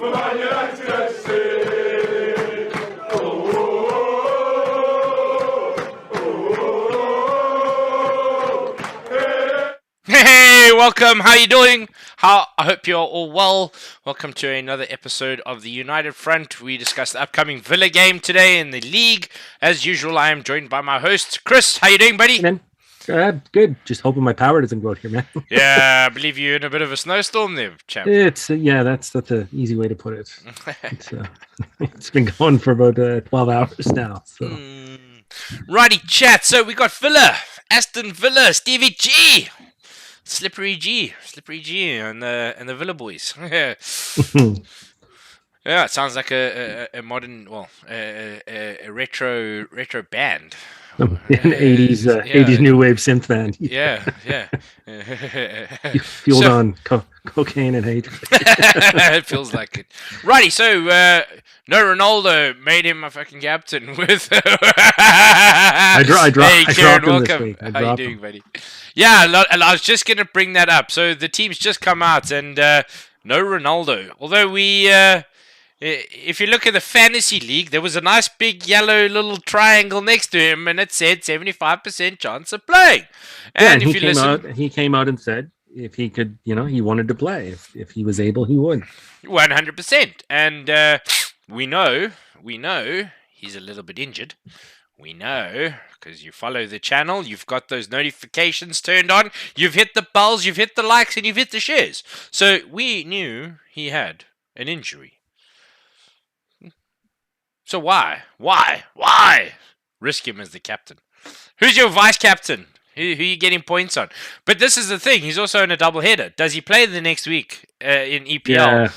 Hey, welcome. How you doing? I hope you're all well. Welcome to another episode of the United Front. We discuss the upcoming Villa game today in the league. As usual, I am joined by my host, Chris. How you doing, buddy? Man, good. Just hoping my power doesn't go out here, man. Yeah, I believe you're in a bit of a snowstorm there, champ. It's that's an easy way to put it. It's been going for about 12 hours now. So Righty, chat. So we got Villa, Aston Villa, Stevie G. Slippery G and the Villa boys. Yeah, it sounds like a modern, a retro band. An 80s new wave synth band. Yeah. Fueled on cocaine and hatred. It feels like it. Righty, so no Ronaldo made him a fucking captain with. I dropped him this week. How you doing, buddy? Yeah, and I was just gonna bring that up. So the team's just come out and no Ronaldo. Although if you look at the fantasy league, there was a nice big yellow little triangle next to him, and it said 75% chance of playing. And if he came out and said if he could, he wanted to play. If he was able, he would. 100%. And we know he's a little bit injured. We know because you follow the channel, you've got those notifications turned on, you've hit the bells, you've hit the likes, and you've hit the shares. So we knew he had an injury. So why risk him as the captain? Who's your vice captain? Who are you getting points on? But this is the thing. He's also in a double header. Does he play the next week in EPL?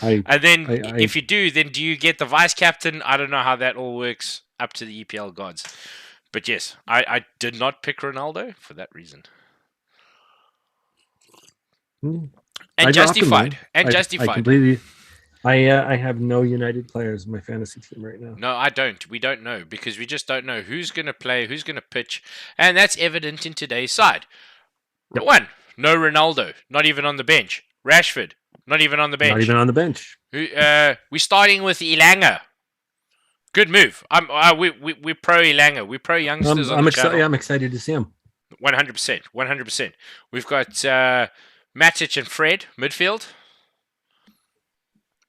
Yeah, and then if you do, then do you get the vice captain? I don't know how that all works. Up to the EPL gods. But yes, I did not pick Ronaldo for that reason. And justified. I have no United players in my fantasy team right now. No, I don't. We don't know because we just don't know who's going to play, who's going to pitch, and that's evident in today's side. Yep. One, no Ronaldo, not even on the bench. Rashford, not even on the bench. Not even on the bench. We're starting with Elanga. Good move. We're pro Elanga. We're pro youngsters on the channel. I'm excited to see him. 100%. We've got Matic and Fred midfield.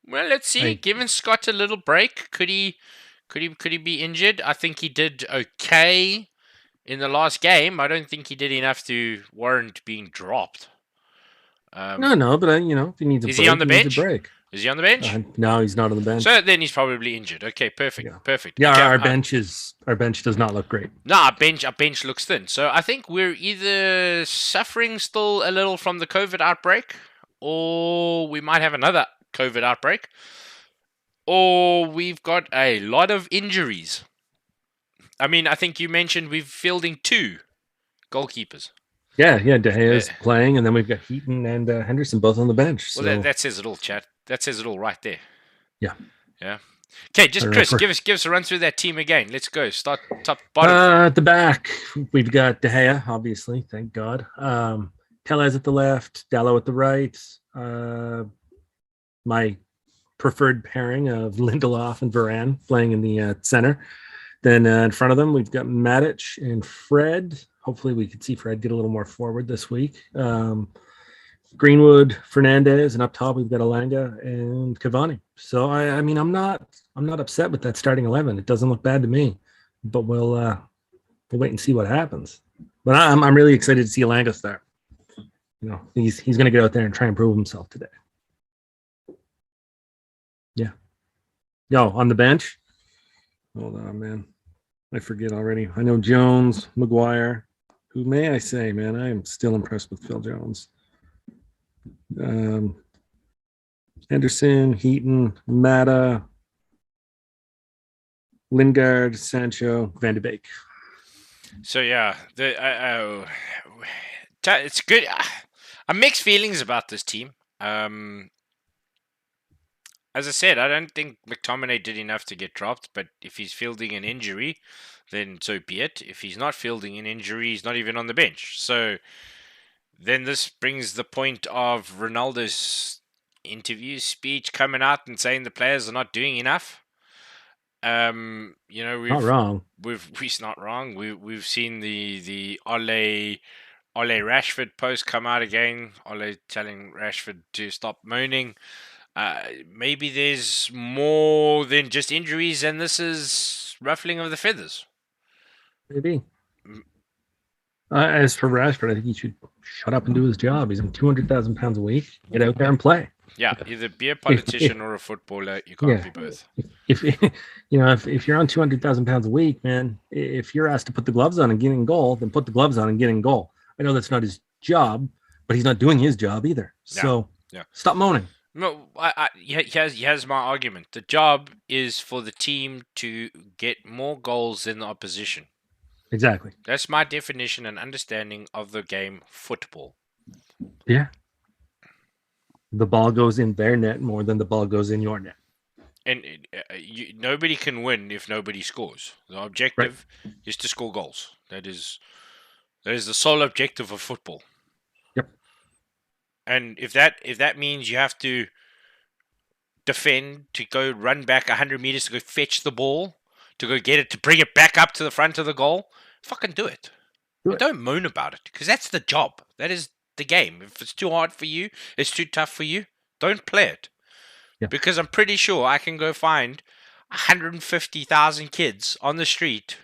Well, let's see. Giving Scott a little break. Could he be injured? I think he did okay in the last game. I don't think he did enough to warrant being dropped. No, but if he needs a break, he on the bench? Break. Is he on the bench? No, he's not on the bench. So then he's probably injured. Okay, perfect. Yeah, okay, our bench does not look great. No, our bench looks thin. So I think we're either suffering still a little from the COVID outbreak, or we might have another COVID outbreak, or we've got a lot of injuries. I mean, I think you mentioned we're fielding 2 goalkeepers. Yeah, De Gea's playing, and then we've got Heaton and Henderson both on the bench. Well, that says it all, chat. That says it all right there. Yeah. Okay, just Chris, give us a run through that team again. Let's go. Start top bottom. At the back, we've got De Gea, obviously, thank God. Tellez at the left, Dallo at the right. My preferred pairing of Lindelof and Varane playing in the center. Then in front of them, we've got Matic and Fred. Hopefully we could see Fred get a little more forward this week. Greenwood, Fernandez, and up top we've got Elanga and Cavani. So I mean I'm not upset with that starting 11. It doesn't look bad to me, but we'll wait and see what happens. But I'm really excited to see Elanga start. He's going to get out there and try and prove himself today. Yeah. Yo, on the bench. Hold on, man. I forget already. I know Jones, Maguire. Who may I say, man? I am still impressed with Phil Jones. Henderson, Heaton, Mata, Lingard, Sancho, Van de Beek. So yeah, it's good. I'm mixed feelings about this team. As I said, I don't think McTominay did enough to get dropped, but if he's fielding an injury, then so be it. If he's not fielding an injury, he's not even on the bench. So then this brings the point of Ronaldo's interviews, speech coming out and saying the players are not doing enough. Not wrong. He's not wrong. We've seen the Ole Rashford post come out again. Ole telling Rashford to stop moaning. Maybe there's more than just injuries, and this is ruffling of the feathers. Maybe. As for Rashford, I think he should shut up and do his job. He's on 200,000 pounds a week. Get out there and play. Yeah, either be a politician or a footballer. You can't be both. If if you're on 200,000 pounds a week, man, if you're asked to put the gloves on and get in goal, then put the gloves on and get in goal. I know that's not his job, but he's not doing his job either. So stop moaning. No, here's my argument. The job is for the team to get more goals than the opposition. Exactly. That's my definition and understanding of the game football. Yeah. The ball goes in their net more than the ball goes in your net. And nobody can win if nobody scores. The objective is to score goals. That is the sole objective of football. Yep. And if that means you have to defend, to go run back 100 meters to go fetch the ball, to go get it, to bring it back up to the front of the goal, fucking do it. Don't moan about it, because that's the job. That is the game. If it's too hard for you, it's too tough for you, don't play it. Yeah. Because I'm pretty sure I can go find 150,000 kids on the street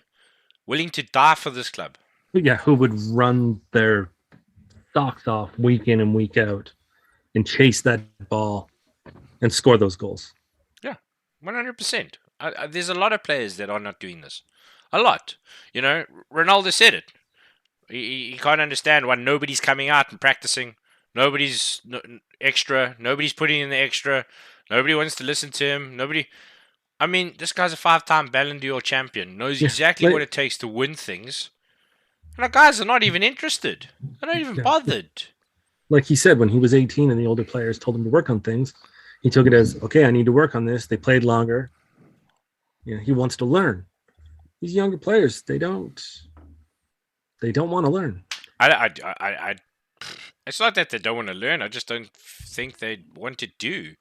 willing to die for this club. Yeah, who would run their socks off week in and week out and chase that ball and score those goals. Yeah, 100%. There's a lot of players that are not doing this. A lot. Ronaldo said it. He can't understand why nobody's coming out and practicing. Nobody's extra. Nobody's putting in the extra. Nobody wants to listen to him. This guy's a 5-time Ballon d'Or champion. Knows exactly what it takes to win things. And the guys are not even interested. They're not even bothered. Like he said, when he was 18 and the older players told him to work on things, he took it as, okay, I need to work on this. They played longer. He wants to learn. These younger players, they don't want to learn. It's not that they don't want to learn. I just don't think they want to do.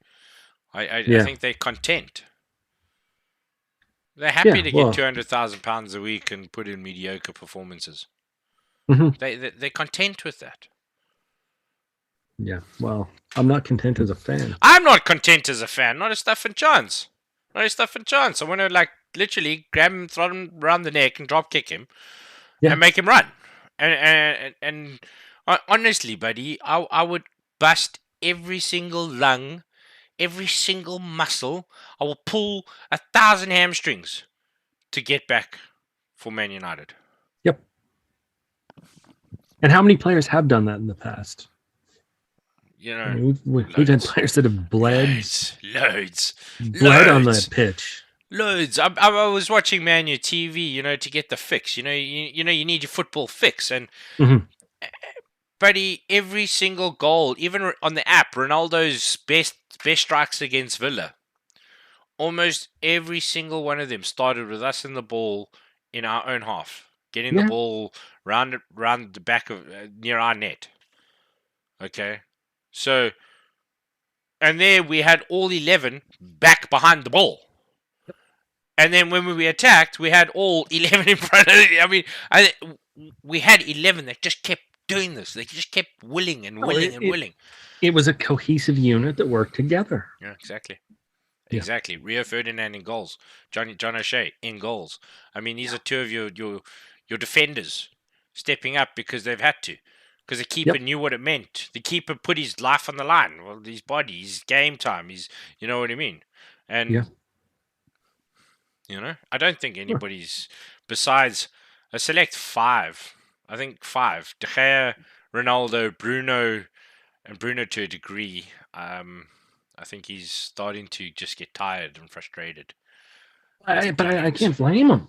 I think they're content. They're happy to get £200,000 a week and put in mediocre performances. Mm-hmm. They're content with that. Yeah, well, I'm not content as a fan. I'm not content as a fan. Not a stuff and chance. I want to literally grab him, throw him around the neck, and drop kick him, and make him run. And honestly, buddy, I would bust every single lung, every single muscle. I will pull 1,000 hamstrings to get back for Man United. Yep. And how many players have done that in the past? We've had players that have bled. Loads. Bled on that pitch. Loads. I was watching Man U TV, to get the fix. You need your football fix. And, buddy, every single goal, even on the app, Ronaldo's best strikes against Villa, almost every single one of them started with us in the ball in our own half, getting the ball round the back of near our net. Okay. So, and there we had all 11 back behind the ball. And then when we attacked, we had all 11 in front of it. We had 11 that just kept doing this. They just kept willing. It was a cohesive unit that worked together. Yeah, exactly. Yeah. Exactly. Rio Ferdinand in goals. John O'Shea in goals. These are two of your defenders stepping up because they've had to. Because the keeper knew what it meant. The keeper put his life on the line. Well, his body, his game time, you know what I mean? And, I don't think anybody's, besides a select 5, I think 5, De Gea, Ronaldo, Bruno, and Bruno to a degree, I think he's starting to just get tired and frustrated. But I can't blame him.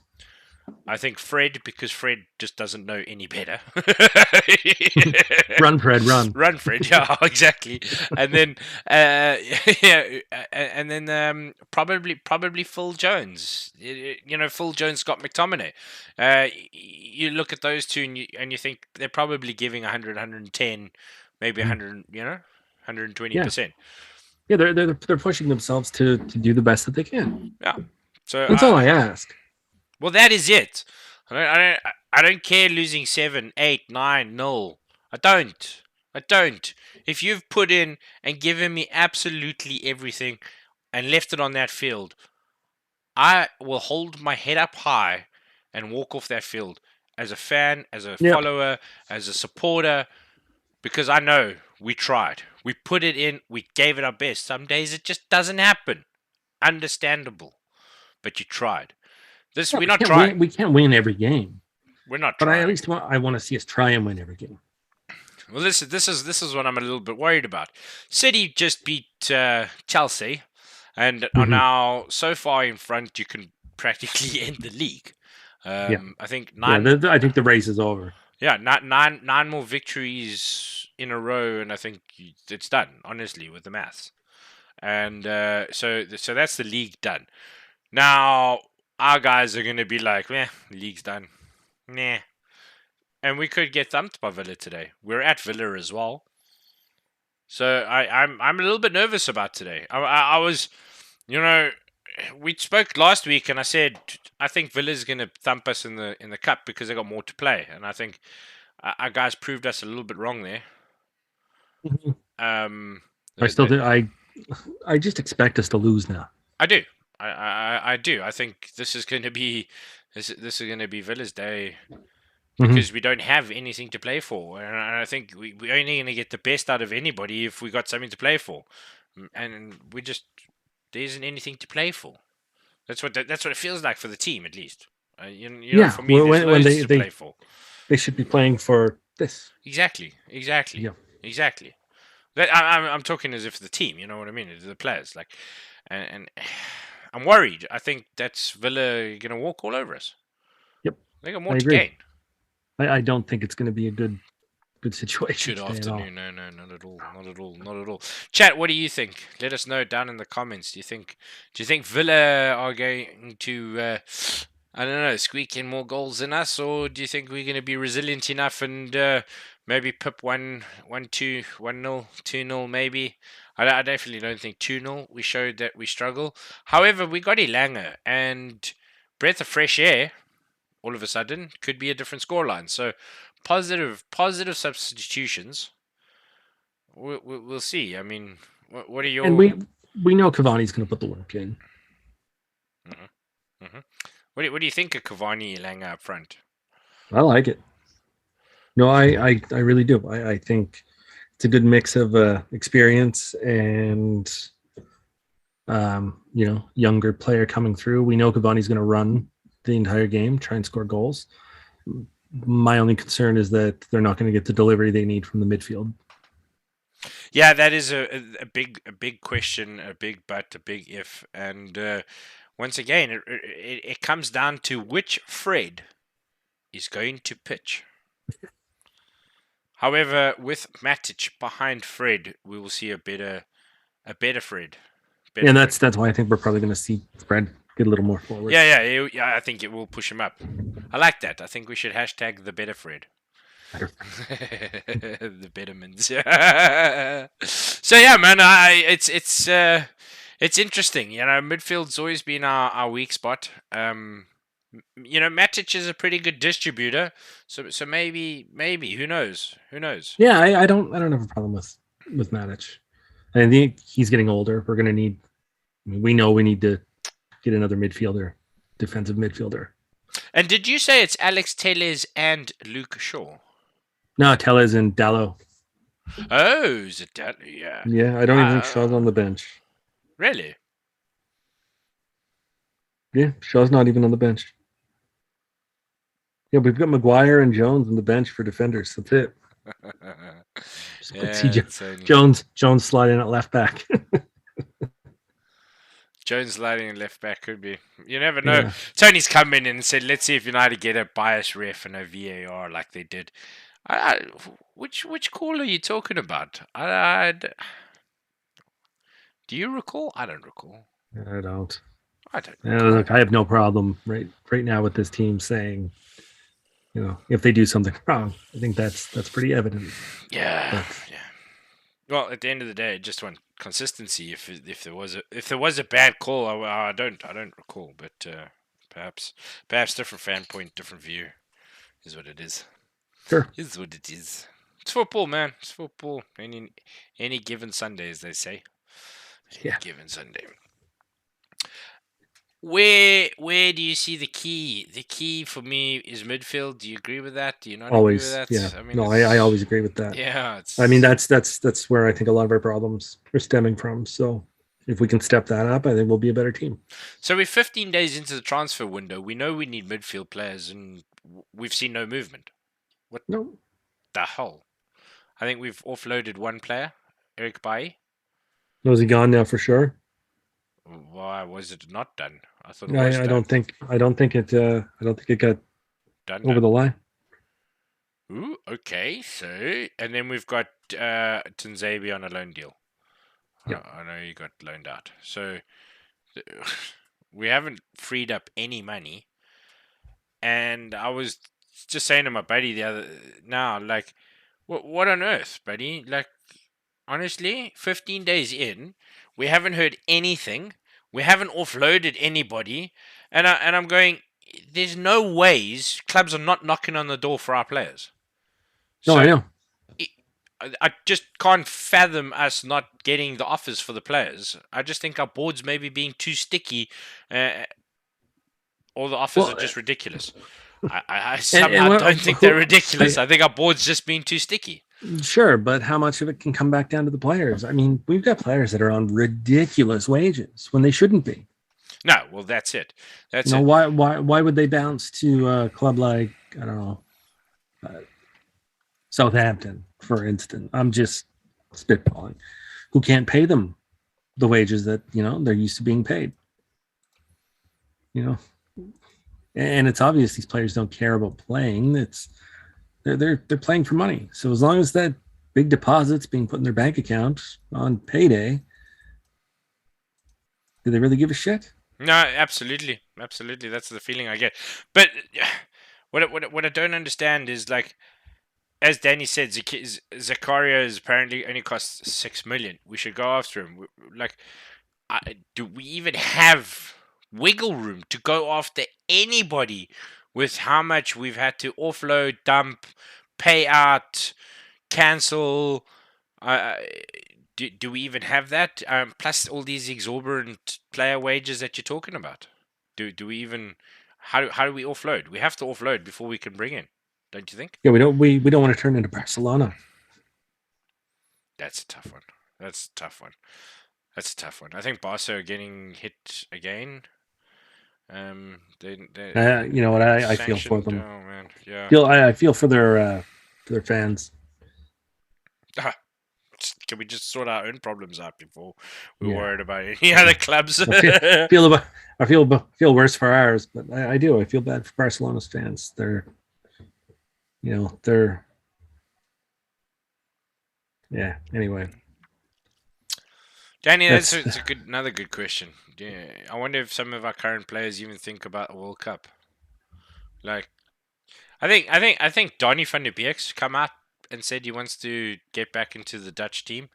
I think Fred, because Fred just doesn't know any better. Run, Fred, run. Run, Fred. Yeah, exactly. And then, probably Phil Jones. Phil Jones got McTominay. You look at those two, and you think they're probably giving 100, 110, maybe 100, 120%. Yeah, they're pushing themselves to do the best that they can. Yeah. So That's all I ask. well, that is it. I don't care losing 7, 8, 9, 0. I don't. I don't. If you've put in and given me absolutely everything and left it on that field, I will hold my head up high and walk off that field as a fan, as a Yep. follower, as a supporter, because I know we tried. We put it in, we gave it our best. Some days it just doesn't happen. Understandable. But you tried. This Yeah, we're not trying. we can't win every game, We're not but trying. I want to see us try and win every game. Well, this is what I'm a little bit worried about. City just beat Chelsea, and are Mm-hmm. now so far in front you can practically end the league. Yeah, I think yeah. nine, I think the race is over. yeah, nine more victories in a row, and I think it's done. Honestly, with the maths, and so that's the league done. Now our guys are gonna be like, "Meh, league's done." Nah, and we could get thumped by Villa today. We're at Villa as well. So I'm a little bit nervous about today. I was, you know, we spoke last week, and I said I think Villa's going to thump us in the cup because they got more to play, and I think our guys proved us a little bit wrong there. Mhm. Um, I the, still the, do. I just expect us to lose now. I do, I do. I think this is going to be this is going to be Villa's day Mm-hmm. because we don't have anything to play for, and I think we're only going to get the best out of anybody if we got something to play for, and we just there isn't anything to play for. That's what it feels like for the team, at least. Yeah, for me, there's when loads to play for. they should be playing for this. Exactly, Yeah, I'm talking as if the team, you know what I mean, the players, like, and I'm worried. I think that's Villa gonna walk all over us. yep, They got I more to agree. gain. I don't think it's going to be a good situation Good today at all. afternoon. No, not at all. Not at all. Not at all. Chat. What do you think? Let us know down in the comments. Do you think Villa are going to I don't know, squeak in more goals than us, or do you think we're going to be resilient enough and maybe pip 1-2, 1-0, 2-0 maybe? I definitely don't think 2-0. We showed that we struggle. However, we got Elanga and breath of fresh air all of a sudden could be a different scoreline. So positive substitutions. We'll see. I mean, what are And your we know Cavani's going to put the work in. hmm what do you think of Cavani Elanga up front? I like it. No, I really do. I think it's a good mix of experience and younger player coming through. We know Cavani's going to run the entire game, try and score goals. My only concern is that they're not going to get the delivery they need from the midfield. Yeah, that is a big question, a big but, a big if, and once again, it comes down to which Fred is going to pitch. However, with Matic behind Fred, we will see a better Fred. And that's why I think we're probably going to see Fred get a little more forward. Yeah. I think it will push him up. I like that. I think we should hashtag the better Fred. The betterments. So yeah, man. It's interesting. You know, midfield's always been our weak spot. Matic is a pretty good distributor. So maybe who knows? Yeah, I don't have a problem with Matic. I think he's getting older. We're going to need. We know we need to get another midfielder, defensive midfielder. And did you say it's Alex Telles and Luke Shaw? No, Telles and Dallo. Oh, is it Dallo? Yeah. Yeah, I don't even think Shaw's on the bench. Really? Yeah, Shaw's not even on the bench. Yeah, we've got Maguire and Jones on the bench for defenders. That's it. Jones sliding at left back. Jones sliding at left back could be. You never know. Yeah. Tony's come in and said, "Let's see if United get a bias ref and a VAR like they did." Which call are you talking about? Do you recall? I don't recall. I don't. Look, I have no problem right now with this team saying, if they do something wrong. I think that's pretty evident. Yeah. Well, at the end of the day, I just want consistency. If there was a bad call, I don't recall, but perhaps different fan point, different view is what it is. Sure. Is what it is. It's football, man. It's football. Any given Sunday, as they say. Any Yeah. given Sunday. Where do you see the key? The key for me is midfield. Do you agree with that? Do you not agree with Always. Yeah. that? I mean, No, I it's always agree with that. yeah, I mean, it's that's where I think a lot of our problems are stemming from. So if we can step that up, I think we'll be a better team. so we're 15 days into the transfer window. We know we need midfield players, and we've seen no movement. What No, the hell? I think we've offloaded one player, Eric Bailly. no, is he gone now for sure? Why was it not done? I thought it was I done. don't think it got Done, over done. the line. Ooh, okay. So, and then we've got Tanzabi on a loan deal. Yeah. I know you got loaned out. So, we haven't freed up any money. And I was just saying to my buddy the other now, like, what on earth, buddy? Like, honestly, 15 days in, we haven't heard anything. We haven't offloaded anybody, and I'm going. There's no ways clubs are not knocking on the door for our players. No, I So know. I just can't fathom us not getting the offers for the players. I just think our board's maybe being too sticky, uh, or the offers are Well, just ridiculous. I and somehow don't think they're ridiculous. I, I think our board's just being too sticky. sure, but how much of it can come back down to the players? I mean, we've got players that are on ridiculous wages when they shouldn't be. No, well, that's it. You That's know, it. why would they bounce to a club like, I don't know, uh, Southampton, for instance? I'm just spitballing. Who can't pay them the wages that, they're used to being paid? You know, and it's obvious these players don't care about playing. They're playing for money. So as long as that big deposit's being put in their bank account on payday, do they really give a shit? No, absolutely, absolutely. That's the feeling I get. But what I don't understand is, like, as Danny said, Zakaria is apparently only costs 6 million. We should go after him. Like, do we even have wiggle room to go after anybody with how much we've had to offload, dump, pay out, cancel? Uh, do we even have that? Plus all these exorbitant player wages that you're talking about. Do we even? How do we offload? We have to offload before we can bring in. Don't you think? Yeah, we don't want to turn into Barcelona. That's a tough one. That's a tough one. That's a tough one. I think Barca are getting hit again. They You know what? I feel for sanctioned. them. Oh man, yeah. I feel for their fans. Can we just sort our own problems out before we're Yeah. worried about any other clubs? I feel worse for ours, but I do. I feel bad for Barcelona's fans. They're yeah. Anyway, Danny, that's it's another good question. Yeah, I wonder if some of our current players even think about a World Cup. Like, I think Donny van der Beek's come out and said he wants to get back into the Dutch team.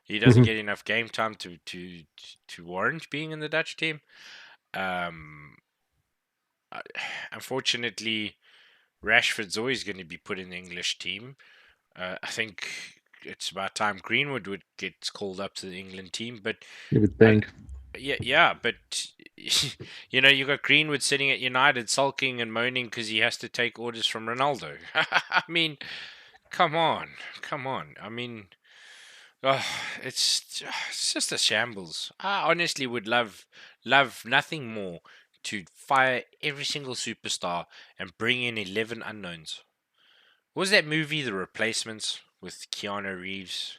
He doesn't get enough game time to warrant being in the Dutch team. Unfortunately, Rashford's always going to be put in the English team. I think it's about time Greenwood would get called up to the England team, but you would think. yeah, but you got Greenwood sitting at United sulking and moaning because he has to take orders from Ronaldo. I mean, come on. I mean, oh, it's just a shambles. I honestly would love nothing more to fire every single superstar and bring in 11 unknowns. What was that movie, The Replacements, with Keanu Reeves?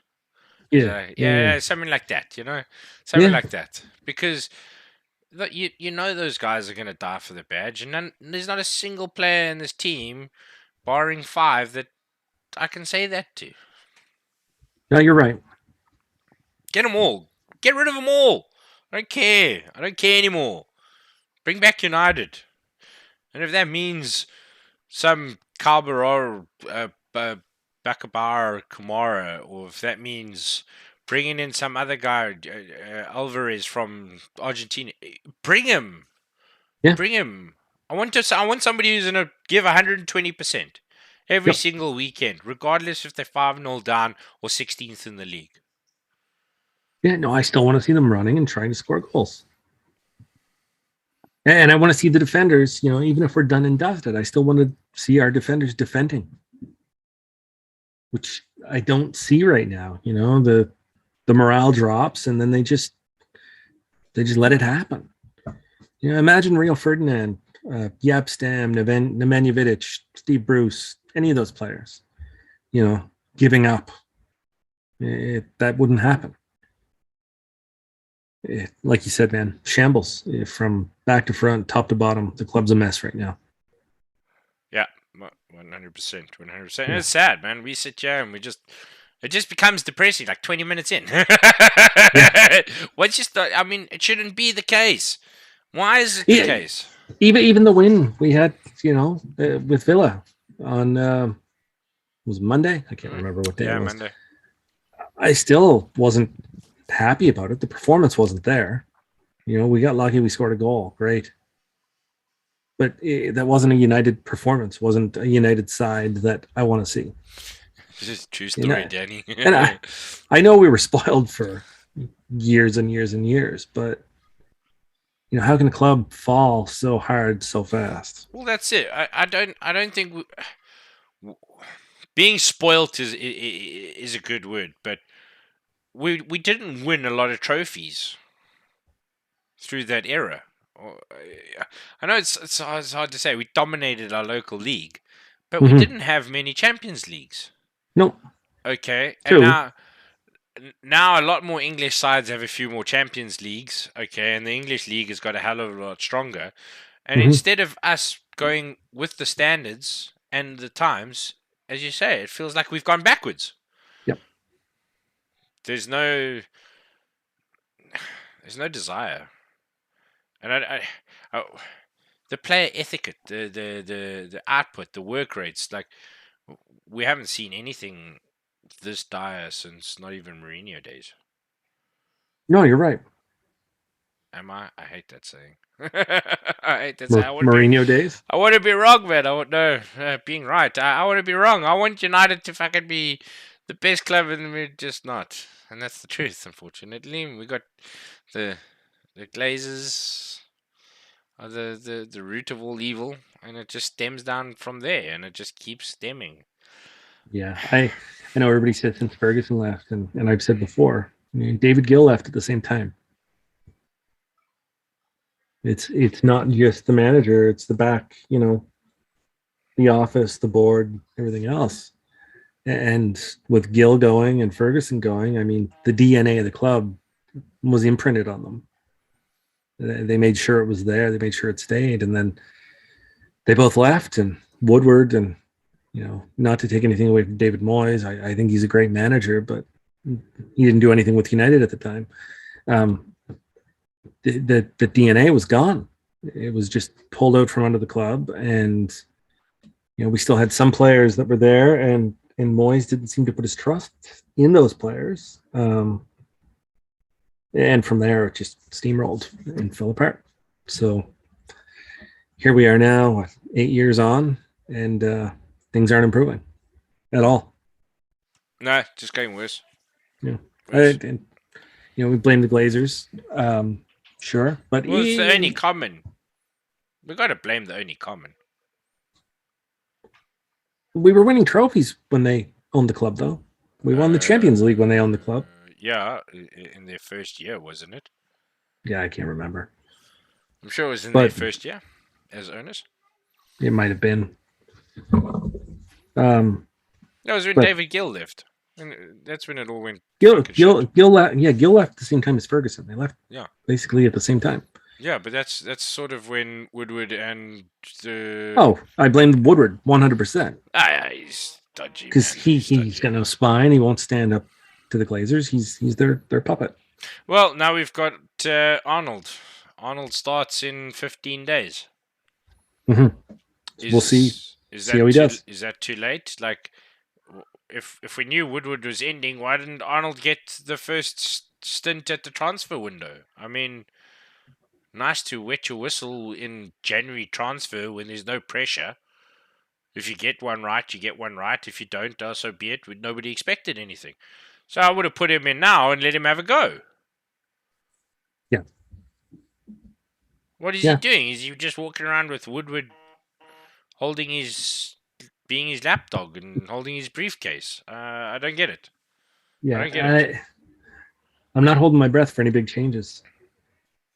Yeah. Something like that, something Yeah. like that. Because you know those guys are gonna die for the badge, and there's not a single player in this team, barring 5, that I can say that to. No, you're right. Get them all. Get rid of them all. I don't care. I don't care anymore. Bring back United, and if that means some Carbarol Bakabar or Kumara, or if that means bringing in some other guy, Alvarez from Argentina. Bring him. Yeah. Bring him. I want somebody who's gonna give 120% every Yep. single weekend, regardless if they're 5-0 down or 16th in the league. Yeah. No, I still want to see them running and trying to score goals. And I want to see the defenders, even if we're done and dusted, I still want to see our defenders defending, which I don't see right now. The morale drops and then they just let it happen. Imagine Rio Ferdinand, Yap Stam, Nemanja Vidic, Steve Bruce, any of those players, giving up. That wouldn't happen. Like you said, man, shambles from back to front, top to bottom. The club's a mess right now. Yeah, 100%, 100%. And it's sad, man. We sit here and it just becomes depressing like 20 minutes in. Yeah. What's just, it shouldn't be the case. Why is it the case? Even the win we had, with Villa on was Monday. I can't remember what day it was. Monday. I still wasn't happy about it. The performance wasn't there. We got lucky. We scored a goal. Great. But that wasn't a United performance. Wasn't a United side that I want to see. This is a true story, Danny. And I know we were spoiled for years and years and years, but how can a club fall so hard so fast? Well, that's it. I don't think being spoilt is a good word, but we didn't win a lot of trophies through that era. I know it's hard to say. We dominated our local league, but we didn't have many Champions Leagues. No. Okay, True. and now a lot more English sides have a few more Champions Leagues. Okay, and the English league has got a hell of a lot stronger. And instead of us going with the standards and the times, as you say, it feels like we've gone backwards. Yep. There's no desire, and the player etiquette, the output, the work rates, like we haven't seen anything this dire since not even Mourinho days. No, you're right. Am I? I hate that saying. I hate that saying. Mourinho days? I want to be wrong, man. Being right. I want to be wrong. I want United to fucking be the best club, and we're just not. And that's the truth, unfortunately. We got the Glazers are the root of all evil, and it just stems down from there, and it just keeps stemming. Yeah, I know everybody said since Ferguson left, and I've said before, David Gill left at the same time. It's not just the manager; it's the back, the office, the board, everything else. And with Gill going and Ferguson going, the DNA of the club was imprinted on them. They made sure it was there. They made sure it stayed, and then they both left. And Woodward, and not to take anything away from David Moyes, I think he's a great manager, but he didn't do anything with United at the time. The DNA was gone. It was just pulled out from under the club, and we still had some players that were there, and Moyes didn't seem to put his trust in those players. And from there, it just steamrolled and fell apart. So here we are now, 8 years on, and things aren't improving at all. No, just getting worse. Yeah, and we blame the Glazers. Sure, but it's the only common. We got to blame the only common. We were winning trophies when they owned the club, though. We won the Champions League when they owned the club. Yeah, in their first year, wasn't it? Yeah, I can't remember. I'm sure it was in their first year as owners. It might have been. That was when David Gill left. And that's when it all went. Gill left. Yeah, Gill left at the same time as Ferguson. They left. Yeah, basically at the same time. Yeah, but that's sort of when Woodward and the. Oh, I blame Woodward 100%. He's dodgy. Because he's got no spine. He won't stand up to the Glazers. He's their puppet. Well, now we've got Arnold. Arnold starts in 15 days. Mm-hmm. We'll see. See how he does. Is that too late? Like, if we knew Woodward was ending, why didn't Arnold get the first stint at the transfer window? I mean, nice to wet your whistle in January transfer when there's no pressure. If you get one right, you get one right. If you don't, so be it. Nobody expected anything. So I would have put him in now and let him have a go. Yeah. What is he Yeah. doing? Is he just walking around with Woodward being his lapdog and holding his briefcase? I don't get it. I Yeah. don't get it. I'm not holding my breath for any big changes.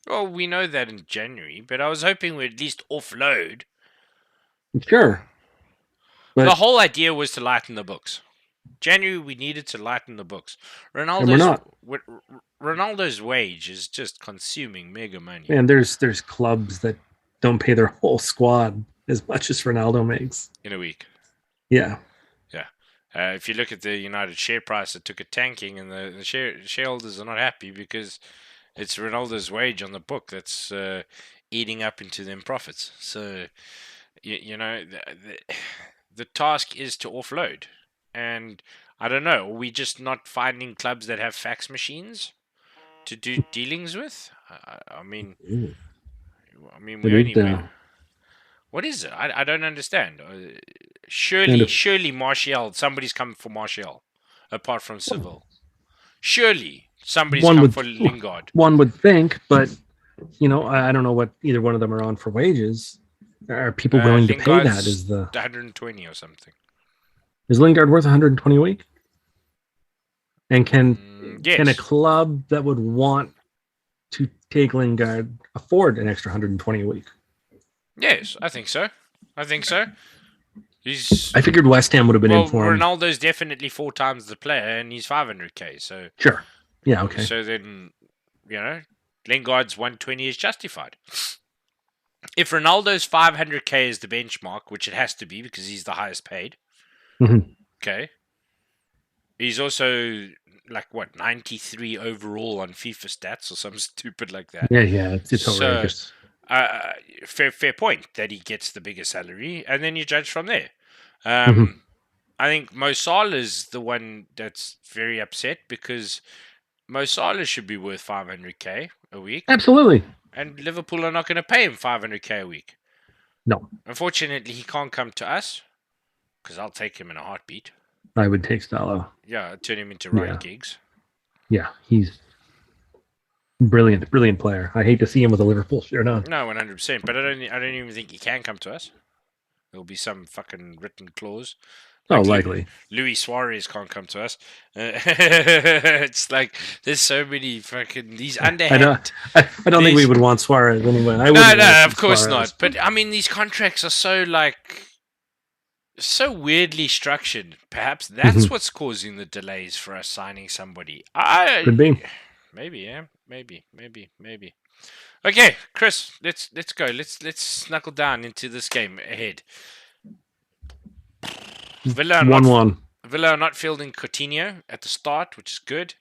Well, we know that in January, but I was hoping we'd at least offload. Sure. But The whole idea was to lighten the books. January, we needed to lighten the books. and we're not. Ronaldo's wage is just consuming mega money Man, there's clubs that don't pay their whole squad as much as Ronaldo makes. in a week. Yeah. Yeah. If you look at the United share price, it took a tanking, and the shareholders are not happy because it's Ronaldo's wage on the book that's eating up into them profits. So, the task is to offload. And I don't know, are we just not finding clubs that have fax machines to do dealings with? I mean, we only. What is it? I don't understand. Surely Martial, somebody's come for Martial, apart from Seville. Surely somebody's come for Lingard. One would think, but I don't know what either one of them are on for wages. Are people willing to pay that? Is the 120 or something? Is Lingard worth 120 a week? And can a club that would want to take Lingard afford an extra 120 a week? Yes, I think so. I figured West Ham would have been informed. Ronaldo's definitely 4 times the player, and he's 500k. So sure, yeah, okay. So then, Lingard's 120 is justified. If Ronaldo's 500k is the benchmark, which it has to be because he's the highest paid, okay, he's also 93 overall on FIFA stats or something stupid like that. Yeah, it's outrageous. Fair point that he gets the bigger salary, and then you judge from there. I think Mo Salah is the one that's very upset because Mo Salah should be worth 500k a week. Absolutely. And Liverpool are not going to pay him 500k a week. No. Unfortunately, he can't come to us because I'll take him in a heartbeat. I would take Salah. Yeah, I'd turn him into Ryan Giggs. Yeah, he's brilliant player. I hate to see him with a Liverpool shirt on. No, 100%. But I don't even think he can come to us. There'll be some fucking written clause. Likely. Luis Suarez can't come to us. It's like there's so many fucking these underhand. I don't think we would want Suarez anyway. No, of course not. But I mean, these contracts are so weirdly structured. Perhaps that's what's causing the delays for us signing somebody. Could be. Maybe, yeah. Maybe. Okay, Chris, let's go. Let's snuggle down into this game ahead. Villa 1-1. Villa are not fielding Coutinho at the start, which is good.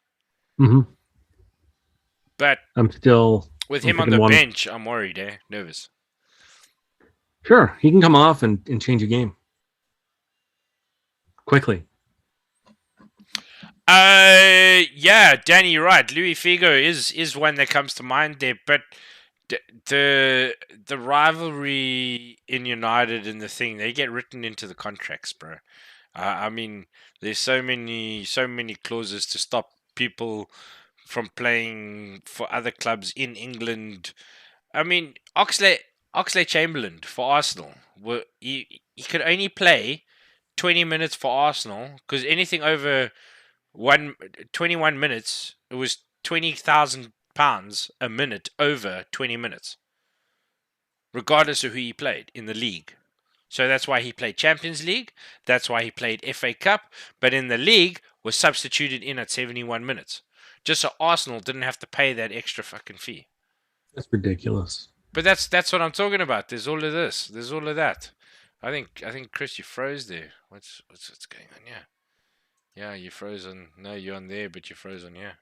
But I'm with him on the bench, I'm worried, nervous. Sure, he can come off and change a game quickly. Yeah, Danny, you're right. Luis Figo is one that comes to mind there, but the rivalry in United and the thing, they get written into the contracts, bro. I mean, there's so many clauses to stop people from playing for other clubs in England. I mean, Oxlade-Chamberlain for Arsenal, he could only play 20 minutes for Arsenal because anything over 21 minutes, it was £20,000 a minute over 20 minutes, regardless of who he played in the league. So that's why he played Champions League. That's why he played FA Cup. But in the league, was substituted in at 71 minutes. Just so Arsenal didn't have to pay that extra fucking fee. That's ridiculous. But that's what I'm talking about. There's all of this. There's all of that. I think Chris, you froze there. What's going on? Yeah, you frozen. No, you're on there, but you froze on here.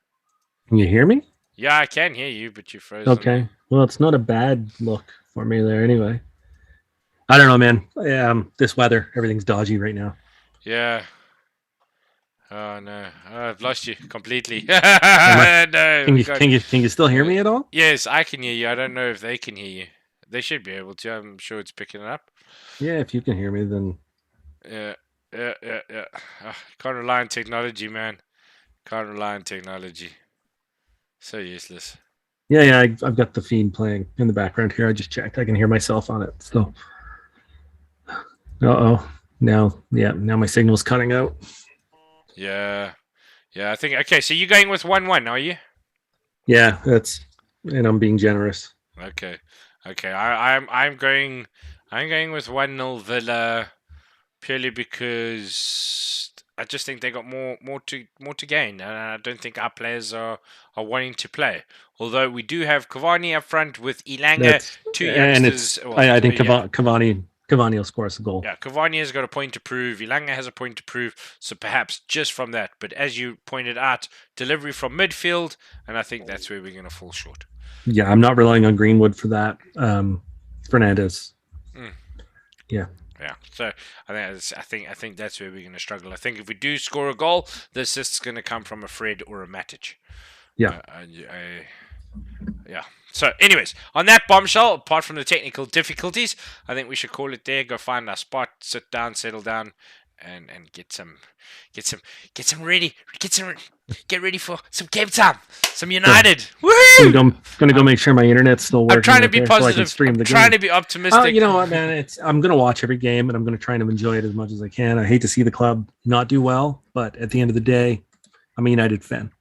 Can you hear me? Yeah, I can hear you, but you froze. Okay. Well, it's not a bad look for me there anyway. I don't know, man. This weather, everything's dodgy right now. Yeah. Oh no, I've lost you completely. Am I, No, God. can you still hear me at all? Yes, I can hear you. I don't know if they can hear you. They should be able to. I'm sure it's picking it up. Yeah, if you can hear me, then Yeah, yeah. Can't rely on technology, man. Can't rely on technology. So useless. yeah, I've got the feed playing in the background here. I just checked. I can hear myself on it. So, oh, now my signal's cutting out. Yeah, yeah. I think okay. So you're going with 1-1, are you? Yeah, and I'm being generous. Okay, okay. I'm going with 1-0 Villa purely because I just think they got more to gain, and I don't think our players are wanting to play. Although we do have Cavani up front with Elanga, That's two and youngsters. it's Well, I think yeah, Cavani will score us a goal. yeah. Cavani has got a point to prove. Elanga has a point to prove. So perhaps just from that. But as you pointed out, delivery from midfield, and I think that's where we're going to fall short. Yeah, I'm not relying on Greenwood for that. Fernandez. Mm. Yeah. Yeah, so I think that's where we're going to struggle. I think if we do score a goal, the assist's going to come from a Fred or a Matic. Yeah. Yeah. So, anyways, on that bombshell, apart from the technical difficulties, I think we should call it there. Go find our spot, sit down, settle down, and get ready for some game time, some United. Woohoo! Gonna go make sure my internet's still working. I'm trying to be positive. So I can stream the trying game. to be optimistic. You know what, man? I'm gonna watch every game and I'm gonna try to enjoy it as much as I can. I hate to see the club not do well, but at the end of the day, I'm a United fan.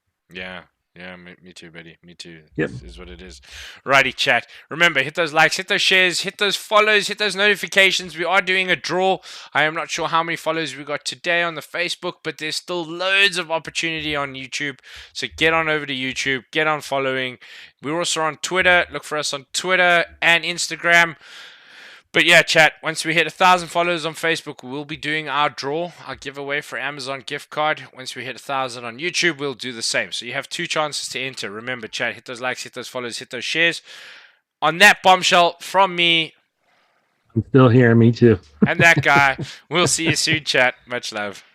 Yeah, me too, buddy. Me too. Yep. This is what it is. Righty, chat. Remember, hit those likes, hit those shares, hit those follows, hit those notifications. We are doing a draw. I am not sure how many followers we got today on the Facebook, but there's still loads of opportunity on YouTube. So get on over to YouTube, get on following. We're also on Twitter. Look for us on Twitter and Instagram. But yeah, chat, once we hit 1,000 followers on Facebook, we'll be doing our draw, our giveaway for Amazon gift card. Once we hit 1,000 on YouTube, we'll do the same. So you have 2 chances to enter. Remember, chat, hit those likes, hit those follows, hit those shares. On that bombshell from me. I'm still here, me too. And that guy, we'll see you soon, chat. Much love.